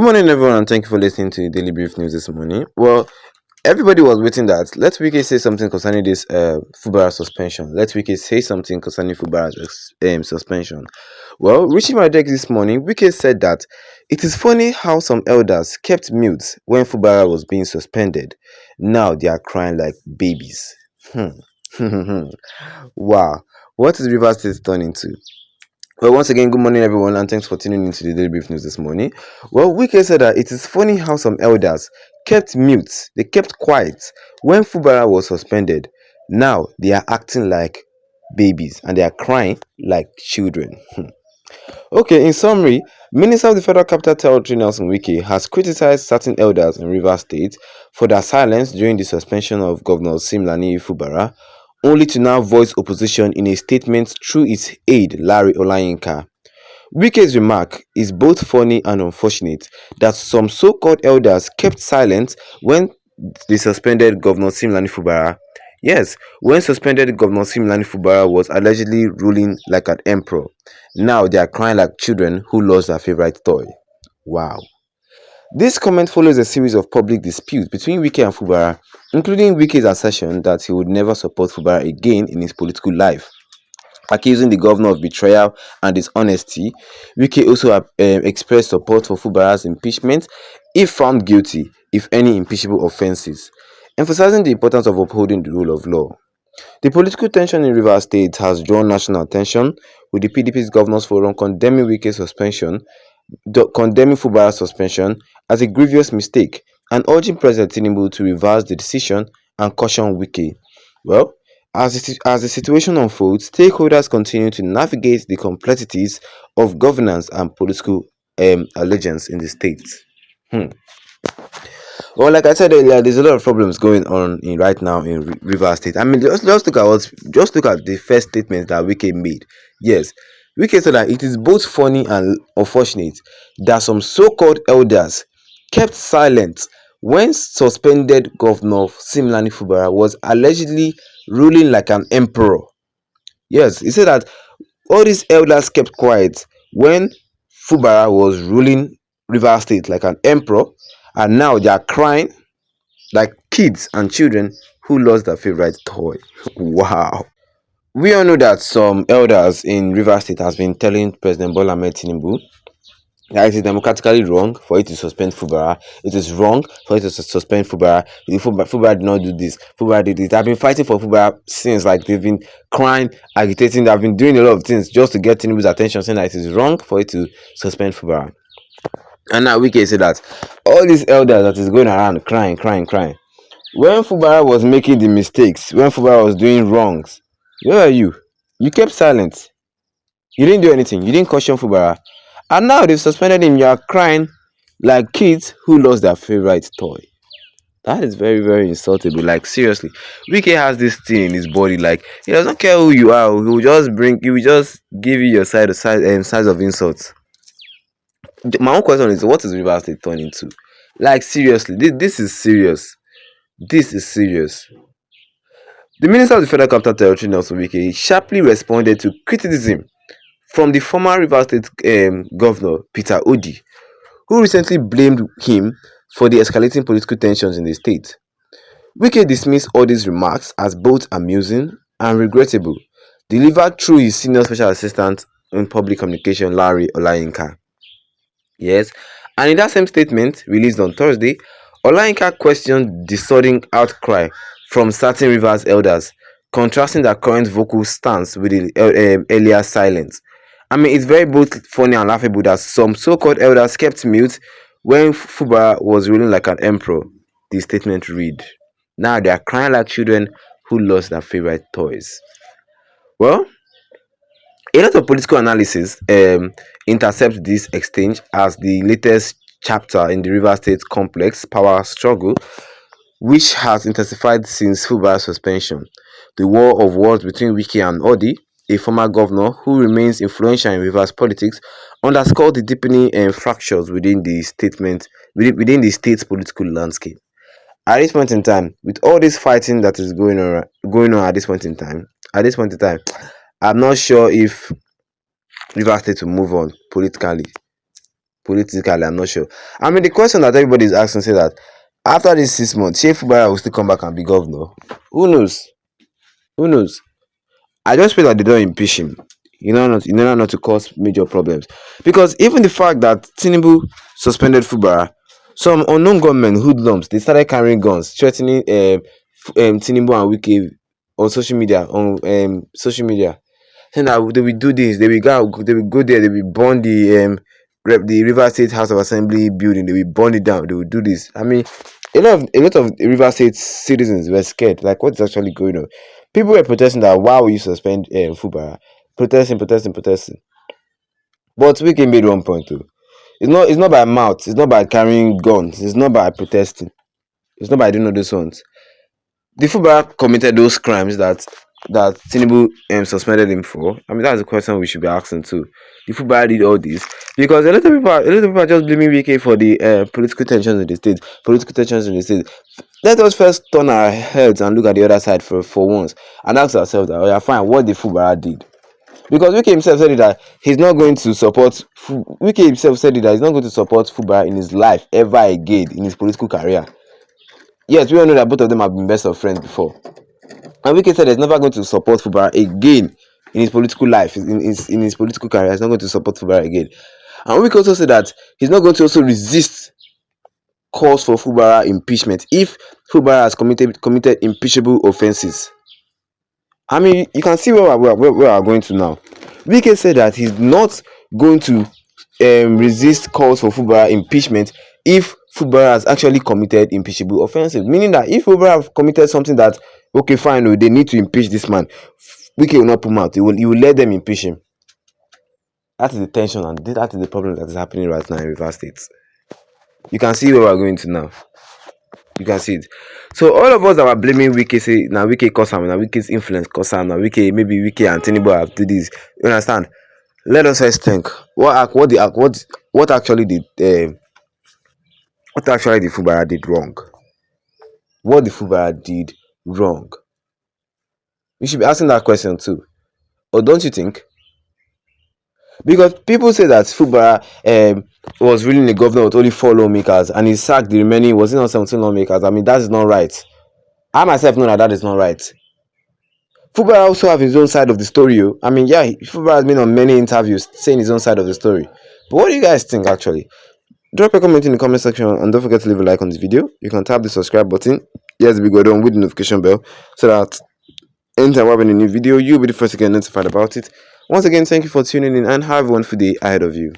morning, everyone, and thank you for listening to Daily Brief News this morning. Well, everybody was waiting that let Wike say something concerning this Fubara suspension. Let Wike say something concerning Fubara's suspension. Well, reaching my desk this morning, Wike said that it is funny how some elders kept mute when Fubara was being suspended. Now they are crying like babies. Wow, what is Rivers State turning to? Well, once again, good morning, everyone, and thanks for tuning into the Daily Brief News this morning. Well, Wike said that it is funny how some elders kept mute, they kept quiet when Fubara was suspended. Now they are acting like babies and they are crying like children. Okay, in summary, Minister of the Federal Capital Territory Nelson Wike has criticized certain elders in Rivers State for their silence during the suspension of Governor Simlani Fubara, only to now voice opposition in a statement through its aide Larry Olayinka. Wike's remark is both funny and unfortunate that some so-called elders kept silent when they suspended Governor Simlani Fubara. Yes, when suspended Governor Simlani Fubara was allegedly ruling like an emperor. Now they are crying like children who lost their favorite toy. Wow. This comment follows a series of public disputes between Wike and Fubara, including Wike's assertion that he would never support Fubara again in his political life. Accusing the governor of betrayal and dishonesty, Wike also expressed support for Fubara's impeachment if found guilty if any impeachable offences, emphasizing the importance of upholding the rule of law. The political tension in Rivers State has drawn national attention, with the PDP's Governors Forum condemning Wike's suspension, condemning Fubara's suspension as a grievous mistake, and urging President Tinubu to reverse the decision and caution Wike. Well, as the situation unfolds, stakeholders continue to navigate the complexities of governance and political allegiance in the state. Hmm. Well, like I said earlier, there's a lot of problems going on right now in Rivers State. I mean, just look at the first statement that Wike made. Yes, Wike said that it is both funny and unfortunate that some so-called elders kept silent when suspended Governor Simlani Fubara was allegedly ruling like an emperor. Yes, he said that all these elders kept quiet when Fubara was ruling Rivers State like an emperor, and now they are crying like kids and children who lost their favorite toy. Wow. We all know that some elders in Rivers State has been telling President Bola Ahmed Tinubu that it is democratically wrong for it to suspend Fubara. It is wrong for it to suspend Fubara. Fubara did not do this. Fubara did it. I've been fighting for Fubara since, like, they've been crying, agitating. They've been doing a lot of things just to get Tinubu's attention, saying that it is wrong for it to suspend Fubara. And now Wike said that all these elders that is going around crying. When Fubara was making the mistakes, when Fubara was doing wrongs, where are you? You kept silent. You didn't do anything. You didn't caution Fubara. And now they've suspended him. You are crying like kids who lost their favorite toy. That is very, very insultable. Like, seriously, Wike has this thing in his body. Like, he doesn't care who you are. He will just give you your size of insults. My own question is, what is Rivers State turning to? Like, seriously, this is serious. This is serious. The Minister of the Federal Capital Territory, Nelson Wike, sharply responded to criticism from the former Rivers State Governor, Peter Odi, who recently blamed him for the escalating political tensions in the state. Wike dismissed all these remarks as both amusing and regrettable, delivered through his senior special assistant in public communication, Larry Olayinka. Yes, and in that same statement released on Thursday, Olayinka questioned the sudden outcry from certain Rivers elders, contrasting their current vocal stance with the earlier silence. I mean, it's very both funny and laughable that some so-called elders kept mute when Fubara was ruling like an emperor. The statement read. Now they are crying like children who lost their favorite toys. Well, a lot of political analysis intercept this exchange as the latest chapter in the River State complex power struggle, which has intensified since Fubara's suspension. The war of words between Wike and Odi, a former governor who remains influential in Rivers politics, underscored the deepening fractures within the state's political landscape. At this point in time, with all this fighting that is going on at this point in time, I'm not sure if Rivers State will move on politically. politically. I'm not sure. I mean, the question that everybody is asking say that after this 6 months, Shey Fubara will still come back and be governor. Who knows? Who knows? I just feel like they don't impeach him. Not to cause major problems. Because even the fact that Tinubu suspended Fubara, some unknown gunmen, hoodlums, they started carrying guns, threatening Tinubu and Wike on social media, saying that they will do this, they will go there, they will burn the River State House of Assembly building, they will burn it down, they will do this. I mean, a lot of River State citizens were scared. Like, what is actually going on? People were protesting that why will you suspend Fubara? Protesting. But Wike made one point too. It's not by mouth, it's not by carrying guns, it's not by protesting, it's not by doing all those ones. The Fubara committed those crimes that Tinubu suspended him for. I mean, that's a question we should be asking too. The Fubara did all this because a lot of people are just blaming Wike for the political tensions in the state. Political tensions in the state. Let us first turn our heads and look at the other side for once and ask ourselves that, oh yeah, fine, what the Fubara did. Because Wike himself said it that he's not going to support. Wike himself said it that he's not going to support Fubara in his life ever again in his political career. Yes, we all know that both of them have been best of friends before. And Wike said he's never going to support Fubara again in his political life, in his political career. He's not going to support Fubara again. And Wike also said that he's not going to also resist calls for Fubara impeachment if Fubara has committed impeachable offences. I mean, you can see where we're going to now. Wike said that he's not going to resist calls for Fubara impeachment if Fubara has actually committed impeachable offences. Meaning that if Fubara have committed something that, okay, fine, oh, they need to impeach this man, Wike will not put him out. He will let them impeach him. That is the tension and that is the problem that is happening right now in Rivers State. You can see where we're going to now. You can see it. So all of us that were blaming Wike say now Wike cause am, now Wike's influence cause am, now Wike and Tinubu have do this. You understand? Let us first think what actually did Fubara did wrong. What the Fubara did wrong. We should be asking that question too. Or don't you think? Because people say that Fubara was really the governor with only 4 lawmakers and he sacked the remaining, was it not 17 lawmakers? I mean, that is not right. I myself know that is not right. Fubara also have his own side of the story. I mean, yeah, Fubara has been on many interviews saying his own side of the story. But what do you guys think actually? Drop a comment in the comment section and don't forget to leave a like on this video. You can tap the subscribe button. Yes, we go down with the notification bell so that anytime we have a new video, you'll be the first to get notified about it. Once again, thank you for tuning in and have a wonderful day ahead of you.